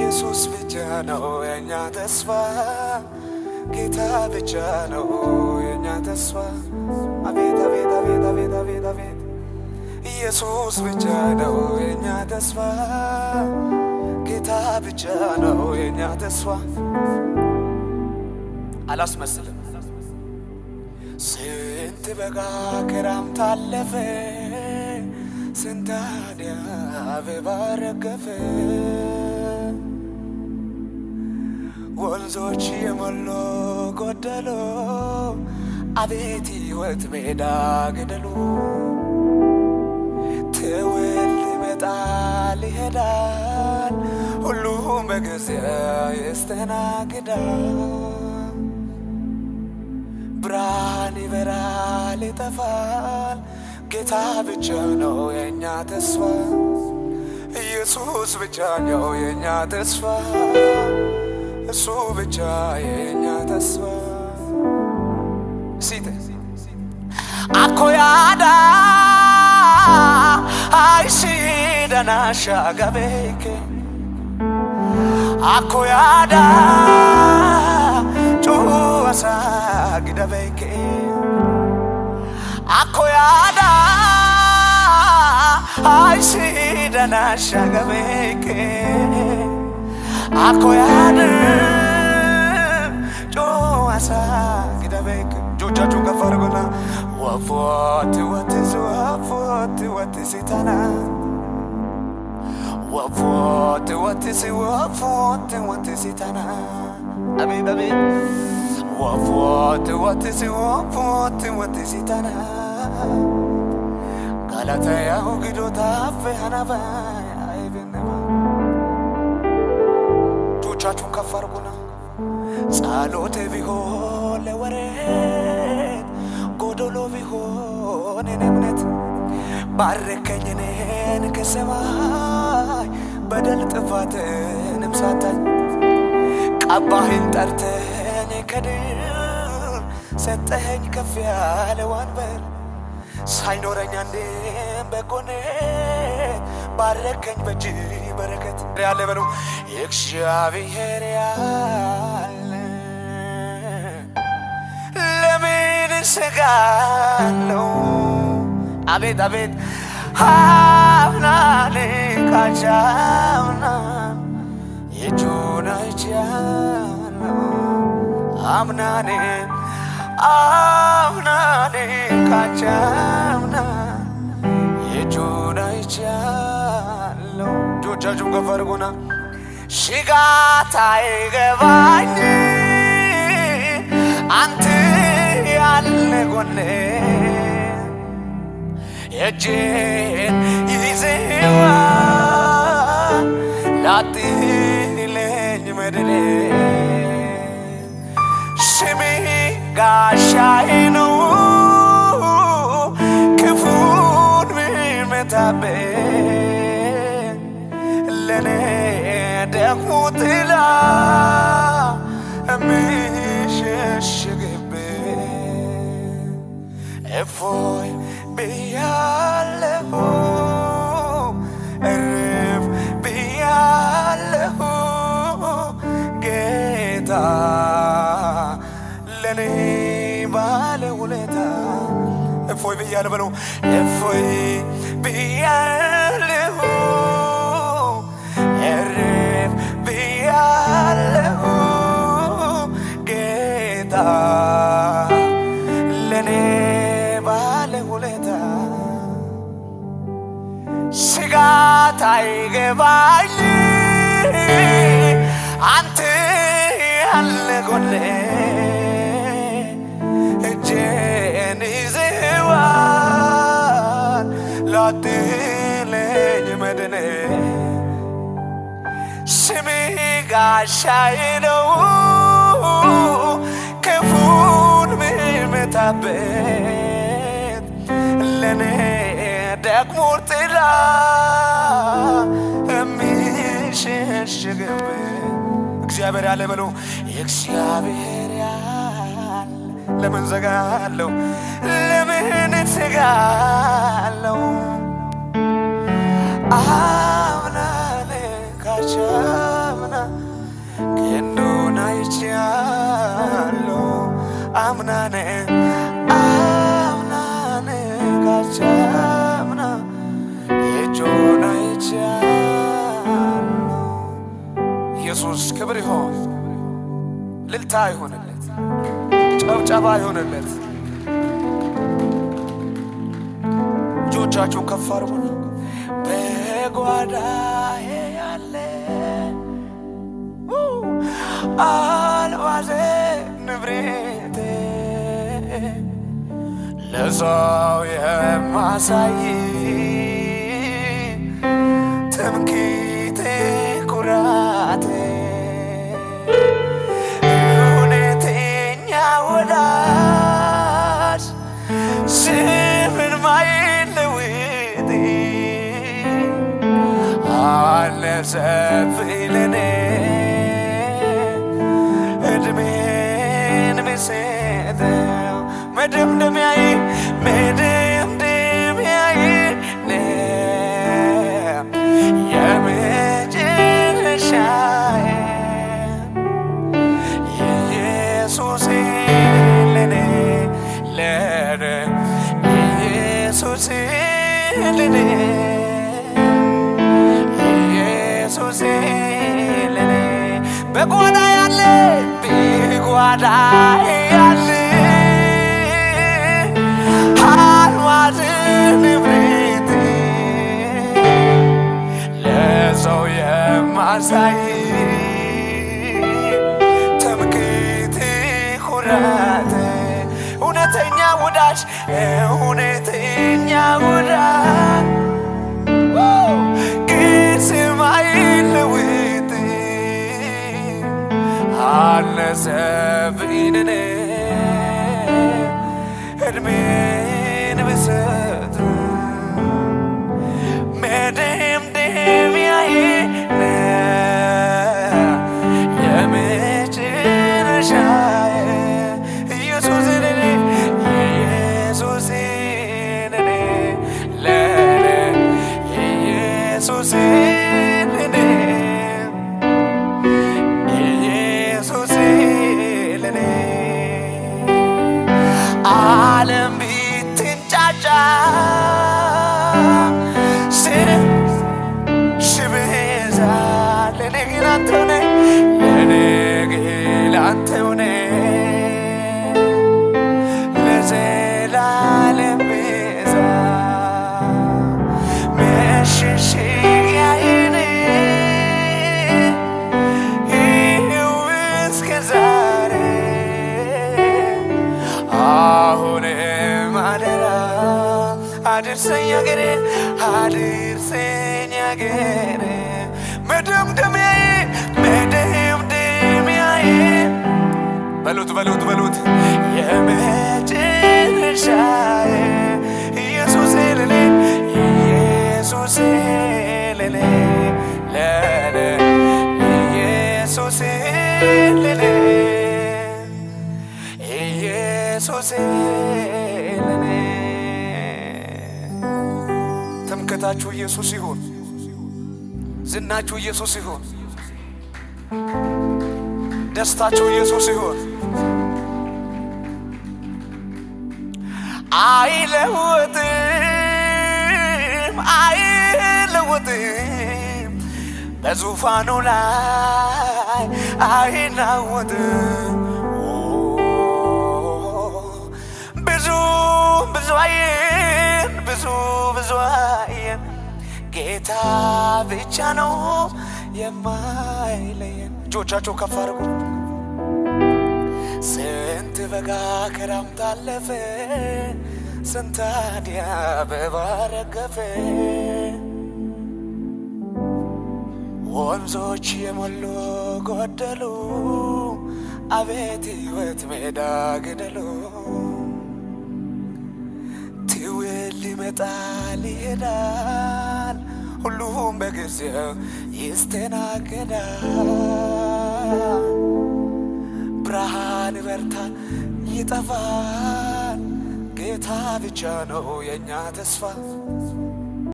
ኢየሱስ ብቻ ነው የኛ ተስፋ ጌታ ብቻ ነው የኛ ተስፋ አቤት አቤት አቤት አቤት አቤት አቤት ኢየሱስ ብቻ ነው የኛ ተስፋ ጌታ ብቻ ነው የኛ ተስፋ አላስመስልም ስንት በጋ ክረምት አለፈ ስንት አበባ ረገፈ ወንዞች የሞሉ ጎደሎ አቤት ሕይወት ሜዳ ገደሉ ትውልድ ይመጣል ይሄዳል ሁሉም በጊዜው ያስተናግዳል ብርሃን ይበራል ይጠፋል ጌታ ብቻ ነው የኛ ተስፋ ኢየሱስ ብቻ ነው የኛ ተስፋ እሱ ብቻ የኛ ተስፋ ሲተ አኮያዳ አይሲደና ሻጋቤኬ አኮያዳ ጩዋሳ ግዳቤኬ አኮያዳ አይሲደና ሻጋቤኬ አኮያዳ ጩዋሳ ግዳቤኬ ጆጃቹ ገፋርጎና ወፎት ወትስ ወፎት ወትስ ታና ወፎት ወትስ ወፎት ወትስ ታና አቤት አቤት ወፎት ወትስ ወፎት ወትስ ታና ጋላታያው ግዶታ ፈሃናባ አይብነባ ጆቻቹን ከፋርጎና ጸሎቴ ቢሆን ለወሬት ጎዶሎ ቢሆን እምነት ባርከኝ እኔን ከሰማይ በደል ጥፋትንም ሳታይ ቀባኸኝ ጠርተኝ ከድር ሰጠኸኝ ከፍ ያለ ወንበር ሳይኖረኝ አንዴም በጎኔት ባረከኝ በእጅ በረከት ያለ በሉ እግዚአብሔር ያለ ለምን እሰጋለሁ አቤት አቤት አምናኔ ካቻምና የጁና ይቻለው አምናኔ ካቻምና የጁና ይቻለው ጆቻችሁን ከፍ አድርጉና ሽጋታ አይገባኝ አንተ ያለ ጎኔ እጄን ይዘዋ ላትለኝ መድኔ ስሜ ጋሻዬ ነው ክፉን ቢመታብኝ ለኔ ደግሞ ጥላ የሚሸሽግብኝ እፎይ ብያለሁ እረፍ ብያለሁ ጌታ ለኔ ባለውለታ እፎይ ብያለሁ በለው እፎይ ብያለሁ እረፍ ብያለሁ ጌታ ለኔ ባለውለታ ስጋት አይገባኝ አንተ ያለ ጎኔ እጄን ይዘዋል ላትለኝ መድኔ ስሜ ጋሻዬ ነው ክፉን ቢመታበት ለኔ ደግሞ ጥላ የሚሸሽግብኝ እግዚአብሔር ያለ በሉ እግዚአብሔር ያለ ለምን ዘጋለሁ ለምን እሰጋለሁ አምናኔ ካቻምና ክንዱን አይቻለሁ አምናነ ካቻምና የእጁን አይቻለሁ። ኢየሱስ ክብር ይሆን፣ ልልታ ይሆንለት፣ ጨብጨባ ይሆንለት። እጆቻችሁ ከፍ አድርጉ። በጓዳዬ ያለ አልባዜ ንብሬቴ ለሰው የማሳይ ትምክህቴ ኩራቴ እውነተኛ ወዳጅ ስምን ማይለውጥ አለ ሰፊ ለኔ እድሜን ብሰጠው መደምደሚያዬ የመጨረሻዬ ኢየሱስ ለኔ ኢየሱስ ለኔ ኢየሱስ ለኔ በጓዳ ያለ በጓዳ ያለ አልማዝ ንብሬቴ ለሰው የማሳይ ትምክህቴ ኩራቴ እውነተኛ ወዳጅ እውነተኛ ወዳጅ ቅስም አይለውጥ አልነሰብኝ ለኔ እድሜን ብሰጠው መደምደሚያዬ የመጨረሻዬ ኢየሱስ ለኔ ኢየሱስ ለኔ ኢየሱስ ለኔ ኢየሱስ ለኔ ዓለም ቢትንጫጫ ሽብዛ ለኔ ግን አንተው ነህ ለኔ ግን አንተው ነህ ለዘላለም ቤዛ መሸሸጊያዬ ነህ ይኸው እስከ ዛሬ አሁንም አደራ አድርሰኝ አገሬ አድርሰኝ አገሬ መደምደሚያዬ በሉት የመጨረሻዬ ኢየሱስ ለኔ ኢየሱስ ለኔ ኢየሱስ ለኔ ኢየሱስ ለኔ ትምክህታችሁ ኢየሱስ ይሁን፣ ዝናችሁ ኢየሱስ ይሁን፣ ደስታችሁ ኢየሱስ ይሁን። አይለወጥም በዙፋኑ ላይ አይናወጥም። ብዙ አየን ጌታ ብቻ ነው የማይለየን። እጆቻቸው ከፍ አድርጉ። ስንት በጋ ክረምት አለፈ፣ ስንት አደይ አበባ ረገፈ፣ ወንዞች የሞሉ ጎደሉ፣ አቤት ሕይወት ሜዳ ገደሉ። ትውልድ ይመጣል ይሄዳል፣ ሁሉም በጊዜው ይስተናገዳል። ብርሃን ይበርታል ይጠፋል፣ ጌታ ብቻ ነው የኛ ተስፋ።